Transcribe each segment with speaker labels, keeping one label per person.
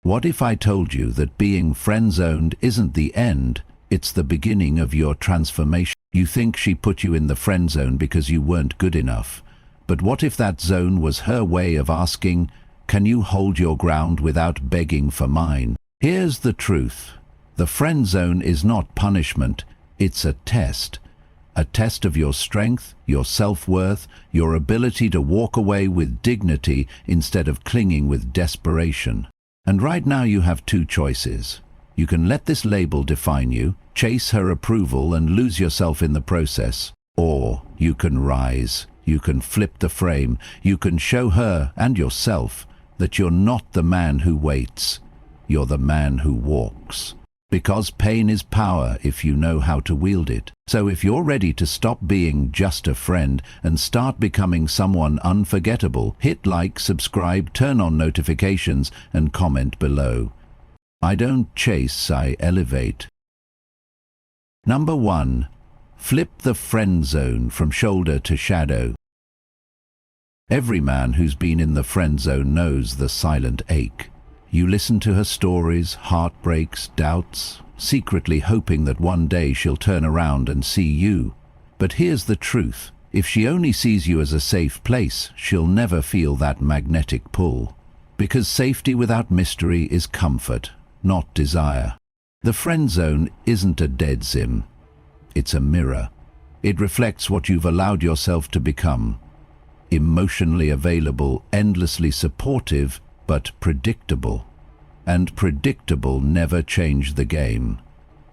Speaker 1: What if I told you that being friend-zoned isn't the end, it's the beginning of your transformation? You think she put you in the friend zone because you weren't good enough. But what if that zone was her way of asking, can you hold your ground without begging for mine? Here's the truth. The friend zone is not punishment, it's a test. A test of your strength, your self-worth, your ability to walk away with dignity instead of clinging with desperation. And right now you have two choices. You can let this label define you, chase her approval and lose yourself in the process. Or you can rise, you can flip the frame, you can show her and yourself that you're not the man who waits, you're the man who walks. Because pain is power if you know how to wield it. So if you're ready to stop being just a friend and start becoming someone unforgettable, hit like, subscribe, turn on notifications and comment below. I don't chase, I elevate. Number 1. Flip the friend zone from shoulder to shadow. Every man who's been in the friend zone knows the silent ache. You listen to her stories, heartbreaks, doubts, secretly hoping that one day she'll turn around and see you. But here's the truth. If she only sees you as a safe place, she'll never feel that magnetic pull. Because safety without mystery is comfort, not desire. The friend zone isn't a dead zone. It's a mirror. It reflects what you've allowed yourself to become. Emotionally available, endlessly supportive, but predictable. And predictable never change the game.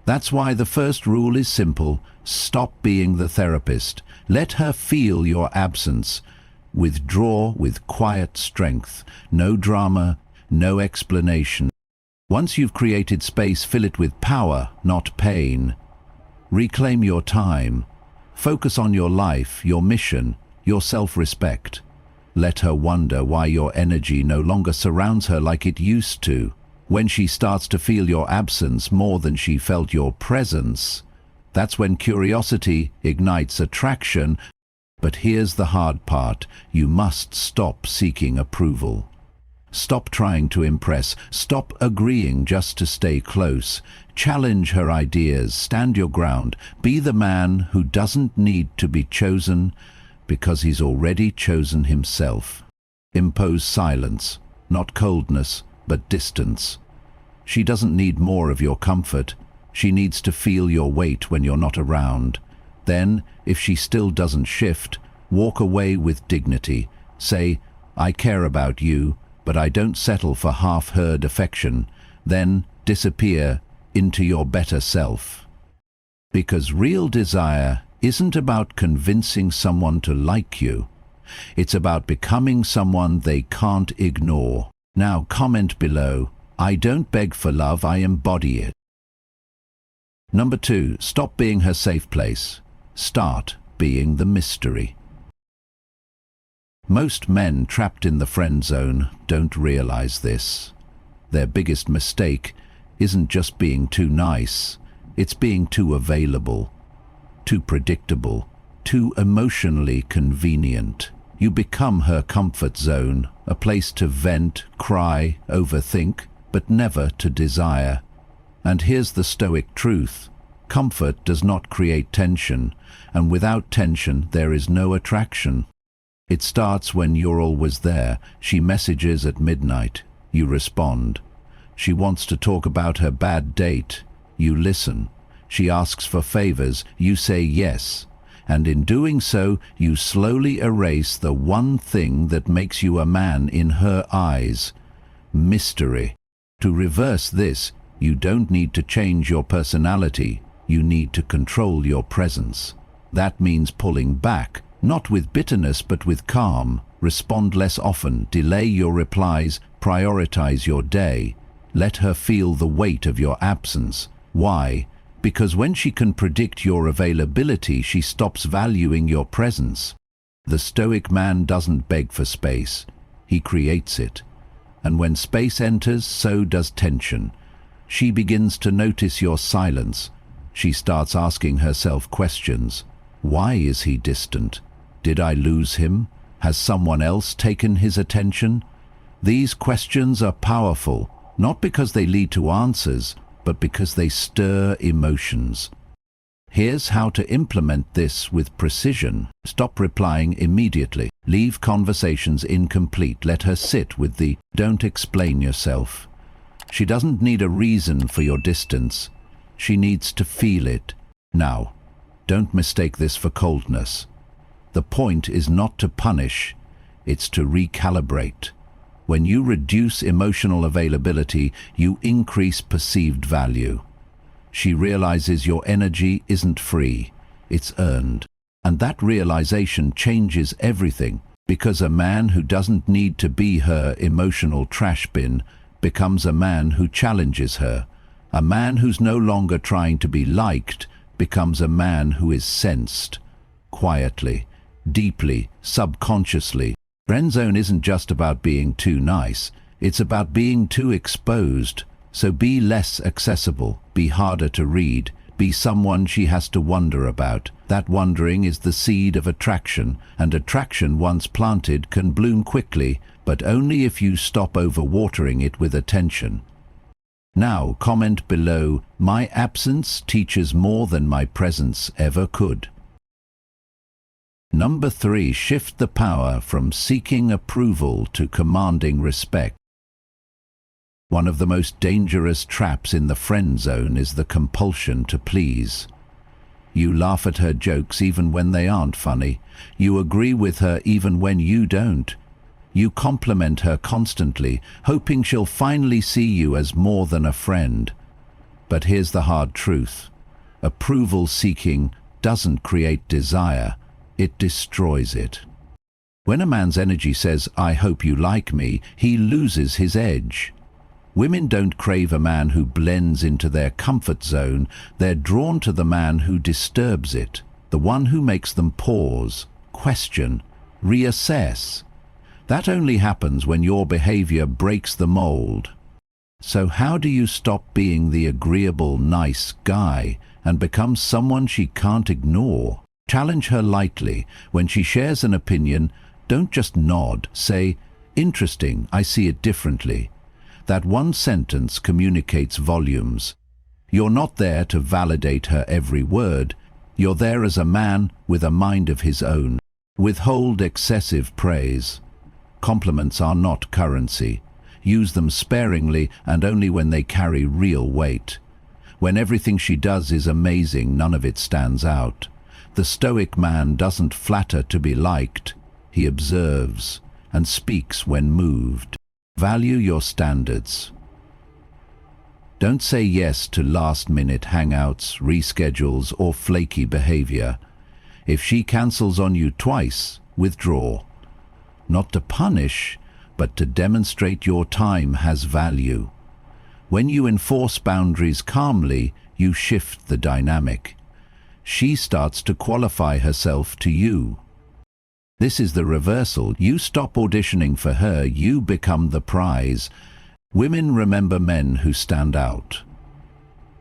Speaker 1: That's why the first rule is simple. Stop being the therapist. Let her feel your absence. Withdraw with quiet strength. No drama, no explanation. Once you've created space, fill it with power, not pain. Reclaim your time. Focus on your life, your mission, your self-respect. Let her wonder why your energy no longer surrounds her like it used to. When she starts to feel your absence more than she felt your presence, that's when curiosity ignites attraction. But here's the hard part. You must stop seeking approval. Stop trying to impress. Stop agreeing just to stay close. Challenge her ideas. Stand your ground. Be the man who doesn't need to be chosen because he's already chosen himself. Impose silence, not coldness, but distance. She doesn't need more of your comfort. She needs to feel your weight when you're not around. Then, if she still doesn't shift, walk away with dignity. Say, I care about you, but I don't settle for half-heard affection. Then disappear into your better self. Because real desire isn't about convincing someone to like you. It's about becoming someone they can't ignore. Now comment below. I don't beg for love, I embody it. Number 2. Stop being her safe place. Start being the mystery. Most men trapped in the friend zone don't realize this. Their biggest mistake isn't just being too nice, it's being too available, too predictable, too emotionally convenient. You become her comfort zone, a place to vent, cry, overthink, but never to desire. And here's the stoic truth. Comfort does not create tension, and without tension there is no attraction. It starts when you're always there. She messages at midnight. You respond. She wants to talk about her bad date. You listen. She asks for favors. You say yes. And in doing so, you slowly erase the one thing that makes you a man in her eyes. Mystery. To reverse this, you don't need to change your personality. You need to control your presence. That means pulling back. Not with bitterness, but with calm. Respond less often, delay your replies, prioritize your day. Let her feel the weight of your absence. Why? Because when she can predict your availability, she stops valuing your presence. The stoic man doesn't beg for space. He creates it. And when space enters, so does tension. She begins to notice your silence. She starts asking herself questions. Why is he distant? Did I lose him? Has someone else taken his attention? These questions are powerful. not because they lead to answers, but because they stir emotions. Here's how to implement this with precision. Stop replying immediately. Leave conversations incomplete. Let her sit with the "don't explain yourself." She doesn't need a reason for your distance. She needs to feel it. Now, don't mistake this for coldness. The point is not to punish, it's to recalibrate. When you reduce emotional availability, you increase perceived value. She realizes your energy isn't free, it's earned. And that realization changes everything, because a man who doesn't need to be her emotional trash bin becomes a man who challenges her. A man who's no longer trying to be liked becomes a man who is sensed, quietly, deeply, subconsciously. Friendzone isn't just about being too nice, it's about being too exposed. So be less accessible, be harder to read, be someone she has to wonder about. That wondering is the seed of attraction, and attraction once planted can bloom quickly, but only if you stop overwatering it with attention. Now comment below, "My absence teaches more than my presence ever could." Number 3. Shift the power from seeking approval to commanding respect. One of the most dangerous traps in the friend zone is the compulsion to please. You laugh at her jokes even when they aren't funny. You agree with her even when you don't. You compliment her constantly, hoping she'll finally see you as more than a friend. But here's the hard truth. Approval seeking doesn't create desire, it destroys it. When a man's energy says, "I hope you like me," he loses his edge. Women don't crave a man who blends into their comfort zone, they're drawn to the man who disturbs it, the one who makes them pause, question, reassess. That only happens when your behavior breaks the mold. So how do you stop being the agreeable, nice guy and become someone she can't ignore? Challenge her lightly. When she shares an opinion, don't just nod. Say, "Interesting, I see it differently." That one sentence communicates volumes. You're not there to validate her every word. You're there as a man with a mind of his own. Withhold excessive praise. Compliments are not currency. Use them sparingly and only when they carry real weight. When everything she does is amazing, none of it stands out. The Stoic man doesn't flatter to be liked. He observes and speaks when moved. Value your standards. Don't say yes to last-minute hangouts, reschedules, or flaky behavior. If she cancels on you twice, withdraw. Not to punish, but to demonstrate your time has value. When you enforce boundaries calmly, you shift the dynamic. She starts to qualify herself to you. This is the reversal. You stop auditioning for her, you become the prize. Women remember men who stand out.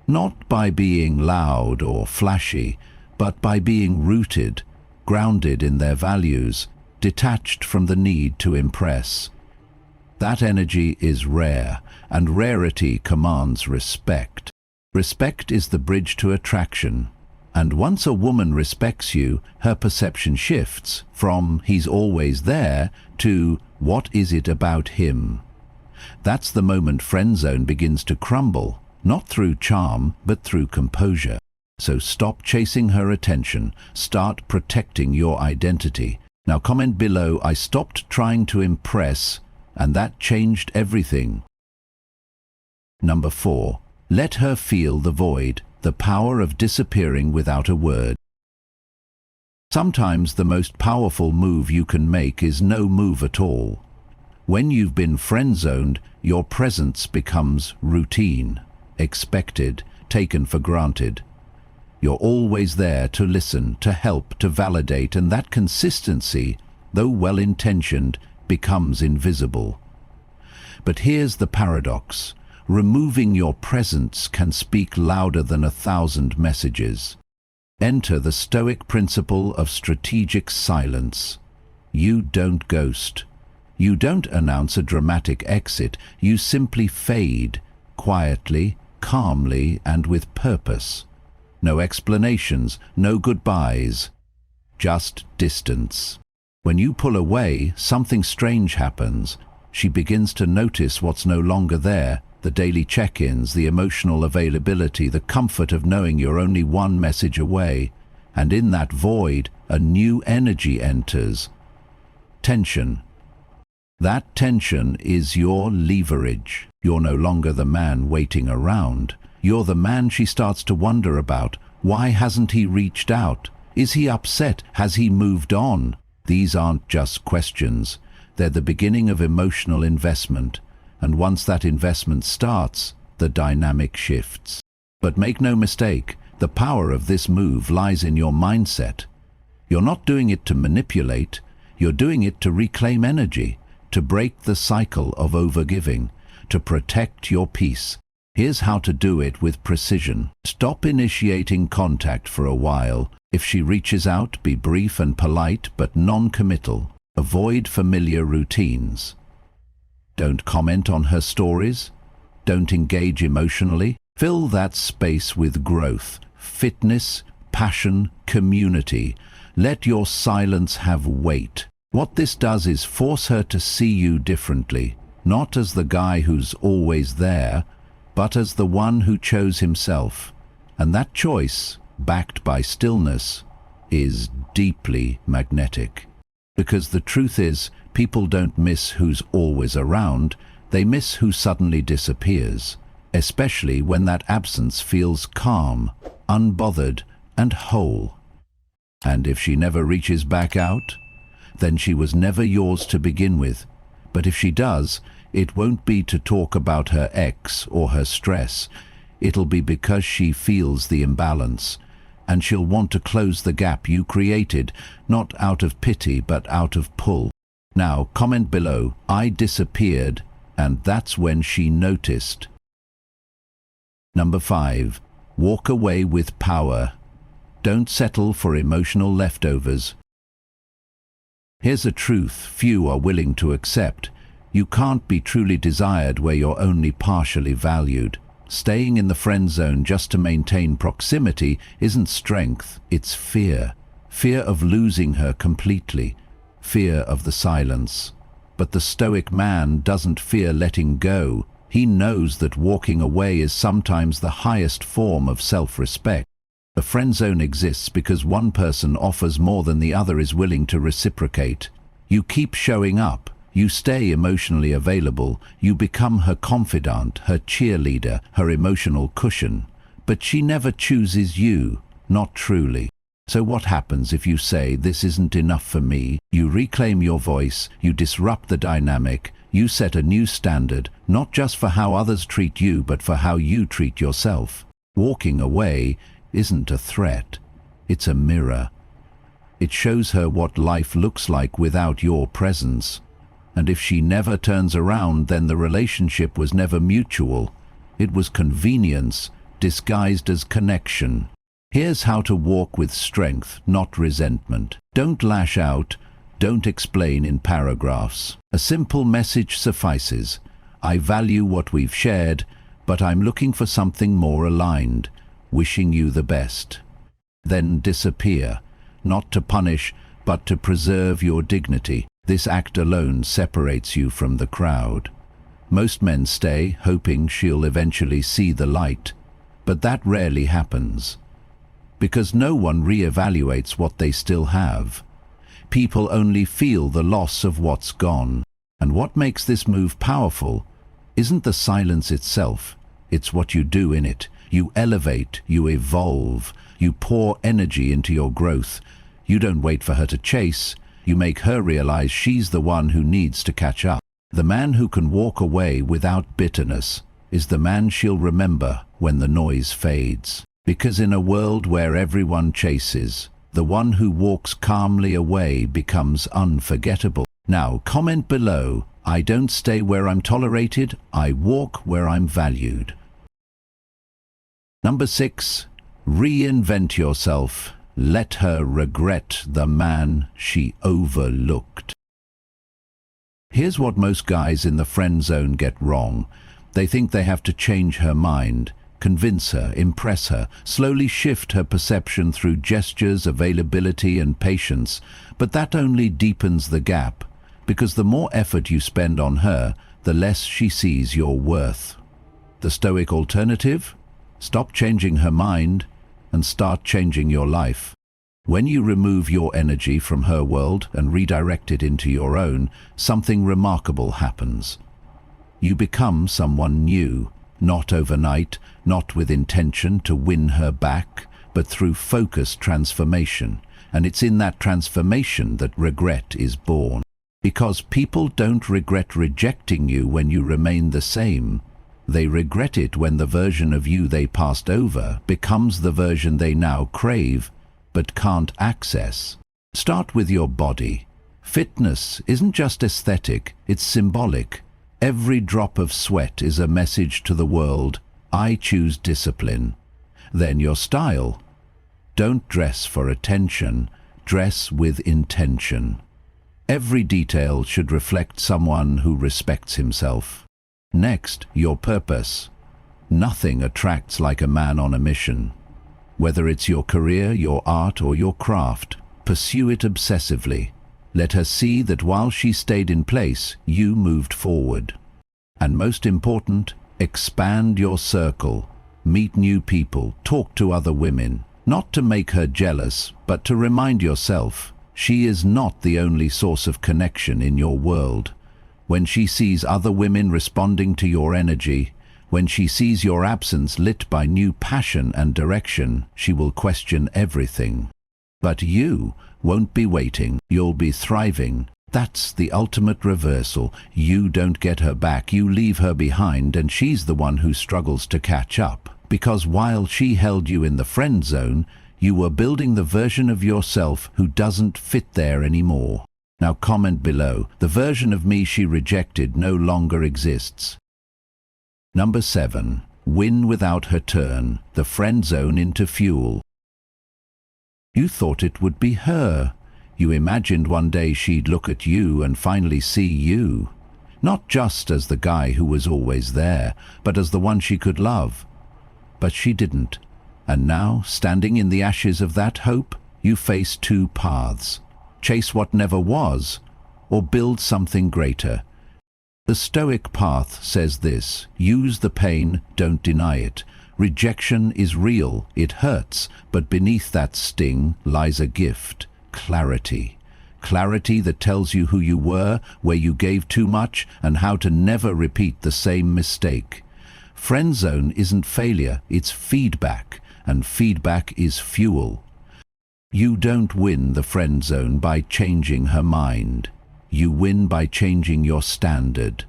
Speaker 1: Not by being loud or flashy, but by being rooted, grounded in their values, detached from the need to impress. That energy is rare, and rarity commands respect. Respect is the bridge to attraction. And once a woman respects you, her perception shifts from "he's always there" to "what is it about him?" That's the moment friendzone begins to crumble, not through charm, but through composure. So stop chasing her attention, start protecting your identity. Now comment below, "I stopped trying to impress, and that changed everything." Number 4. Let her feel the void. The power of disappearing without a word. Sometimes the most powerful move you can make is no move at all. When you've been friend-zoned, your presence becomes routine, expected, taken for granted. You're always there to listen, to help, to validate, and that consistency, though well-intentioned, becomes invisible. But here's the paradox. Removing your presence can speak louder than 1,000 messages. Enter the Stoic principle of strategic silence. You don't ghost. You don't announce a dramatic exit, you simply fade, quietly, calmly, and with purpose. No explanations, no goodbyes, just distance. When you pull away, something strange happens. She begins to notice what's no longer there, the daily check-ins, the emotional availability, the comfort of knowing you're only one message away. And in that void, a new energy enters. Tension. That tension is your leverage. You're no longer the man waiting around. You're the man she starts to wonder about. Why hasn't he reached out? Is he upset? Has he moved on? These aren't just questions. They're the beginning of emotional investment. And once that investment starts, the dynamic shifts. But make no mistake, the power of this move lies in your mindset. You're not doing it to manipulate. You're doing it to reclaim energy, to break the cycle of overgiving, to protect your peace. Here's how to do it with precision. Stop initiating contact for a while. If she reaches out, be brief and polite, but non-committal. Avoid familiar routines. Don't comment on her stories. Don't engage emotionally. Fill that space with growth, fitness, passion, community. Let your silence have weight. What this does is force her to see you differently, not as the guy who's always there, but as the one who chose himself. And that choice, backed by stillness, is deeply magnetic. Because the truth is, people don't miss who's always around, they miss who suddenly disappears, especially when that absence feels calm, unbothered, and whole. And if she never reaches back out, then she was never yours to begin with. But if she does, it won't be to talk about her ex or her stress. It'll be because she feels the imbalance, and she'll want to close the gap you created, not out of pity but out of pull. Now, comment below, "I disappeared," and that's when she noticed. Number 5. Walk away with power. Don't settle for emotional leftovers. Here's a truth few are willing to accept. You can't be truly desired where you're only partially valued. Staying in the friend zone just to maintain proximity isn't strength, it's fear. Fear of losing her completely. Fear of the silence. But the stoic man doesn't fear letting go. He knows that walking away is sometimes the highest form of self-respect. The friend zone exists because one person offers more than the other is willing to reciprocate. You keep showing up. You stay emotionally available. You become her confidant, her cheerleader, her emotional cushion. But she never chooses you, not truly. So what happens if you say, "This isn't enough for me"? You reclaim your voice, you disrupt the dynamic, you set a new standard, not just for how others treat you, but for how you treat yourself. Walking away isn't a threat, it's a mirror. It shows her what life looks like without your presence. And if she never turns around, then the relationship was never mutual. It was convenience disguised as connection. Here's how to walk with strength, not resentment. Don't lash out, don't explain in paragraphs. A simple message suffices. "I value what we've shared, but I'm looking for something more aligned. Wishing you the best." Then disappear, not to punish, but to preserve your dignity. This act alone separates you from the crowd. Most men stay, hoping she'll eventually see the light, but that rarely happens. Because no one reevaluates what they still have. People only feel the loss of what's gone. And what makes this move powerful isn't the silence itself, it's what you do in it. You elevate, you evolve, you pour energy into your growth. You don't wait for her to chase, you make her realize she's the one who needs to catch up. The man who can walk away without bitterness is the man she'll remember when the noise fades. Because in a world where everyone chases, the one who walks calmly away becomes unforgettable. Now, comment below, "I don't stay where I'm tolerated, I walk where I'm valued." Number 6. Reinvent yourself. Let her regret the man she overlooked. Here's what most guys in the friend zone get wrong. They think they have to change her mind, convince her, impress her, slowly shift her perception through gestures, availability and patience, but that only deepens the gap, because the more effort you spend on her, the less she sees your worth. The Stoic alternative? Stop changing her mind and start changing your life. When you remove your energy from her world and redirect it into your own, something remarkable happens. You become someone new, not overnight, not with intention to win her back, but through focused transformation. And it's in that transformation that regret is born. Because people don't regret rejecting you when you remain the same. They regret it when the version of you they passed over becomes the version they now crave, but can't access. Start with your body. Fitness isn't just aesthetic, it's symbolic. Every drop of sweat is a message to the world, I choose discipline. Then your style. Don't dress for attention, dress with intention. Every detail should reflect someone who respects himself. Next, your purpose. Nothing attracts like a man on a mission. Whether it's your career, your art, or your craft, pursue it obsessively. Let her see that while she stayed in place, you moved forward. And most important, expand your circle. Meet new people, talk to other women. Not to make her jealous, but to remind yourself, she is not the only source of connection in your world. When she sees other women responding to your energy, when she sees your absence lit by new passion and direction, she will question everything. But you won't be waiting, you'll be thriving. That's the ultimate reversal. You don't get her back, you leave her behind, and she's the one who struggles to catch up. Because while she held you in the friend zone, you were building the version of yourself who doesn't fit there anymore. Now comment below, the version of me she rejected no longer exists. Number 7. Win without her turn, the friend zone into fuel. You thought it would be her. You imagined one day she'd look at you and finally see you. Not just as the guy who was always there, but as the one she could love. But she didn't. And now, standing in the ashes of that hope, you face two paths. Chase what never was, or build something greater. The Stoic path says this: use the pain, don't deny it. Rejection is real, it hurts, but beneath that sting lies a gift, clarity. Clarity that tells you who you were, where you gave too much, and how to never repeat the same mistake. Friendzone isn't failure, it's feedback, and feedback is fuel. You don't win the friend zone by changing her mind. You win by changing your standard,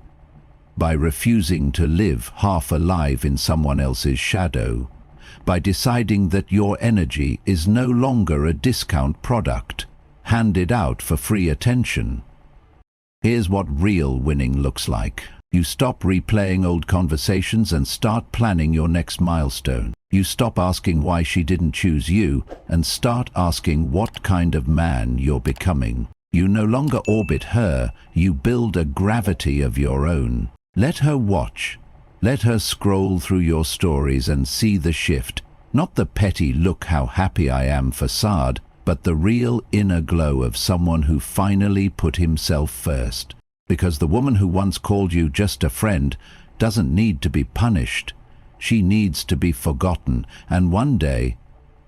Speaker 1: by refusing to live half alive in someone else's shadow, by deciding that your energy is no longer a discount product, handed out for free attention. Here's what real winning looks like. You stop replaying old conversations and start planning your next milestone. You stop asking why she didn't choose you and start asking what kind of man you're becoming. You no longer orbit her, you build a gravity of your own. Let her watch. Let her scroll through your stories and see the shift. Not the petty "look how happy I am" facade, but the real inner glow of someone who finally put himself first. Because the woman who once called you just a friend doesn't need to be punished. She needs to be forgotten, and one day,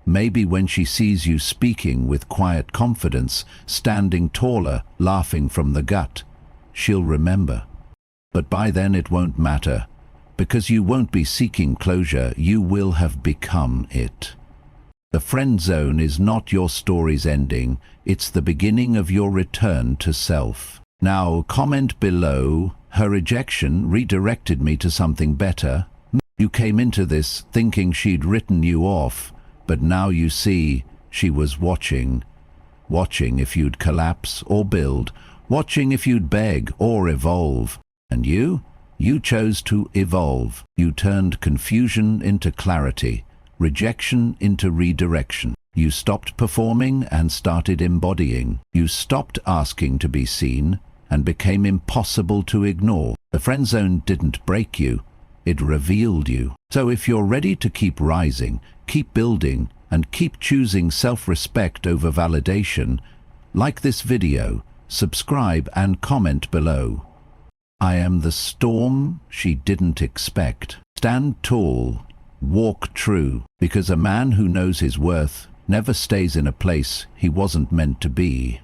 Speaker 1: maybe when she sees you speaking with quiet confidence, standing taller, laughing from the gut, she'll remember. But by then it won't matter, because you won't be seeking closure, you will have become it. The friend zone is not your story's ending, it's the beginning of your return to self. Now comment below, her rejection redirected me to something better. You came into this thinking she'd written you off, but now you see she was watching. Watching if you'd collapse or build, watching if you'd beg or evolve. And you chose to evolve. You turned confusion into clarity, rejection into redirection. You stopped performing and started embodying. You stopped asking to be seen and became impossible to ignore. The friend zone didn't break you, it revealed you. So if you're ready to keep rising, keep building, and keep choosing self-respect over validation, like this video, subscribe and comment below. I am the storm she didn't expect. Stand tall, walk true, because a man who knows his worth never stays in a place he wasn't meant to be.